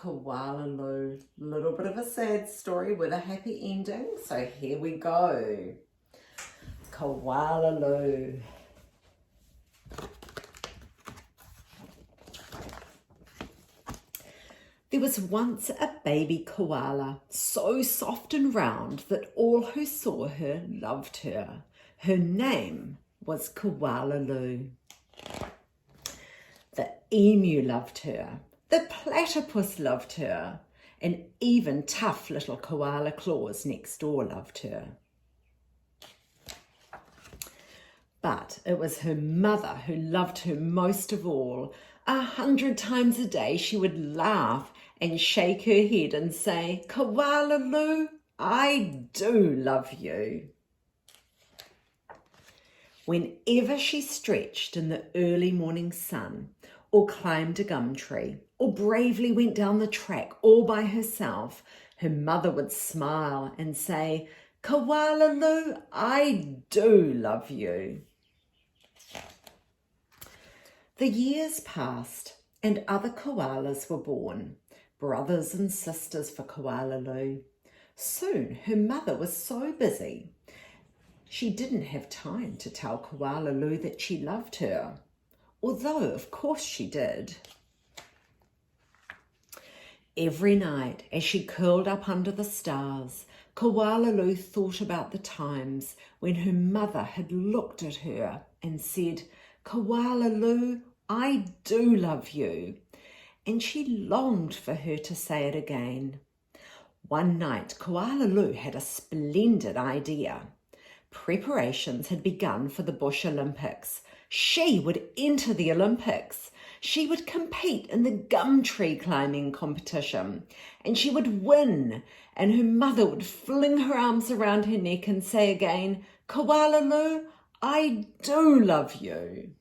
Koala Lou. Little bit of a sad story with a happy ending. So here we go. Koala Lou. There was once a baby koala, so soft and round that all who saw her loved her. Her name was Koala Lou. The emu loved her, the platypus loved her, and even tough little koala claws next door loved her. But it was her mother who loved her most of all. 100 times a day she would laugh and shake her head and say, "Koala Lou, I do love you." Whenever she stretched in the early morning sun, or climbed a gum tree, or bravely went down the track all by herself, her mother would smile and say, "Koala Lou, I do love you." The years passed and other koalas were born, brothers and sisters for Koala Lou. Soon her mother was so busy, she didn't have time to tell Koala Lou that she loved her, although of course she did. Every night as she curled up under the stars, Koala Lou thought about the times when her mother had looked at her and said, "Koala Lou, I do love you." And she longed for her to say it again. One night, Koala Lou had a splendid idea. Preparations had begun for the Bush Olympics. She would enter the Olympics. She would compete in the gum tree climbing competition, and she would win. And her mother would fling her arms around her neck and say again, "Koala Lou, I do love you."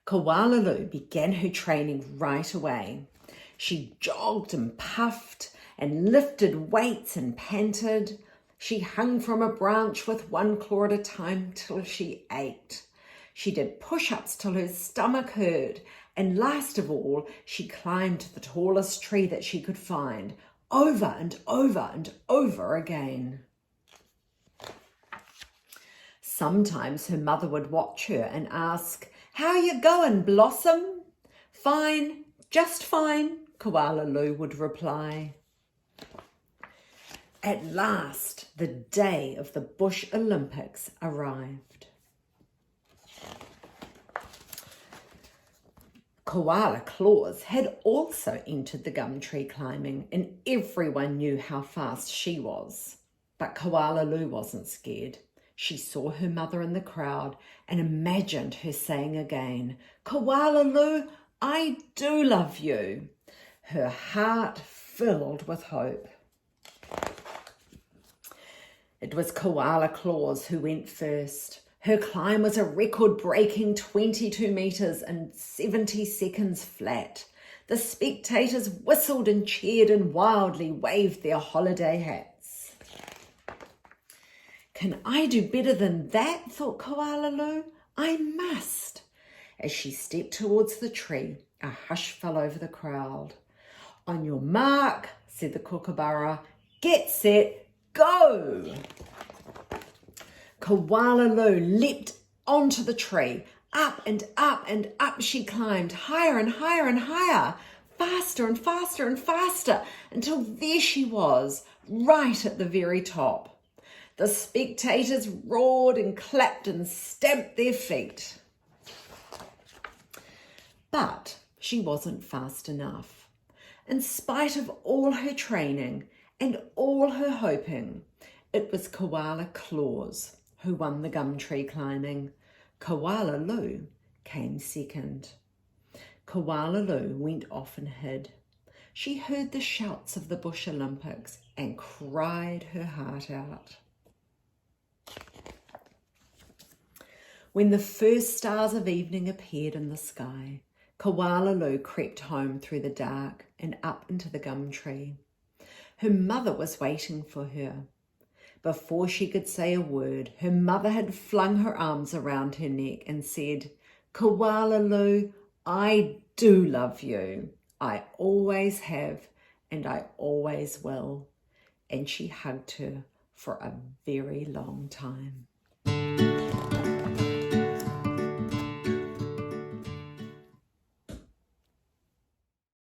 Koala Lou began her training right away. She jogged and puffed and lifted weights and panted. She hung from a branch with one claw at a time till she ached. She did push-ups till her stomach hurt, and last of all, she climbed the tallest tree that she could find, over and over and over again. Sometimes her mother would watch her and ask, "How you going, Blossom?" "Fine, just fine," Koala Lou would reply. At last, the day of the Bush Olympics arrived. Koala Claus had also entered the gum tree climbing, and everyone knew how fast she was. But Koala Lou wasn't scared. She saw her mother in the crowd and imagined her saying again, "Koala Lou, I do love you." Her heart filled with hope. It was Koala Claus who went first. Her climb was a record-breaking 22 metres and 70 seconds flat. The spectators whistled and cheered and wildly waved their holiday hats. "Can I do better than that?" thought Koala Lou. "I must." As she stepped towards the tree, a hush fell over the crowd. "On your mark," said the kookaburra, "get set, go!" Koala Lou leapt onto the tree. Up and up and up she climbed, higher and higher and higher, faster and faster and faster, until there she was, right at the very top. The spectators roared and clapped and stamped their feet. But she wasn't fast enough. In spite of all her training and all her hoping, it was Koala Claus who won the gum tree climbing. Koala Lou came second. Koala Lou went off and hid. She heard the shouts of the Bush Olympics and cried her heart out. When the first stars of evening appeared in the sky, Koala Lou crept home through the dark and up into the gum tree. Her mother was waiting for her. Before she could say a word, her mother had flung her arms around her neck and said, "Koala Lou, I do love you. I always have, and I always will." And she hugged her for a very long time.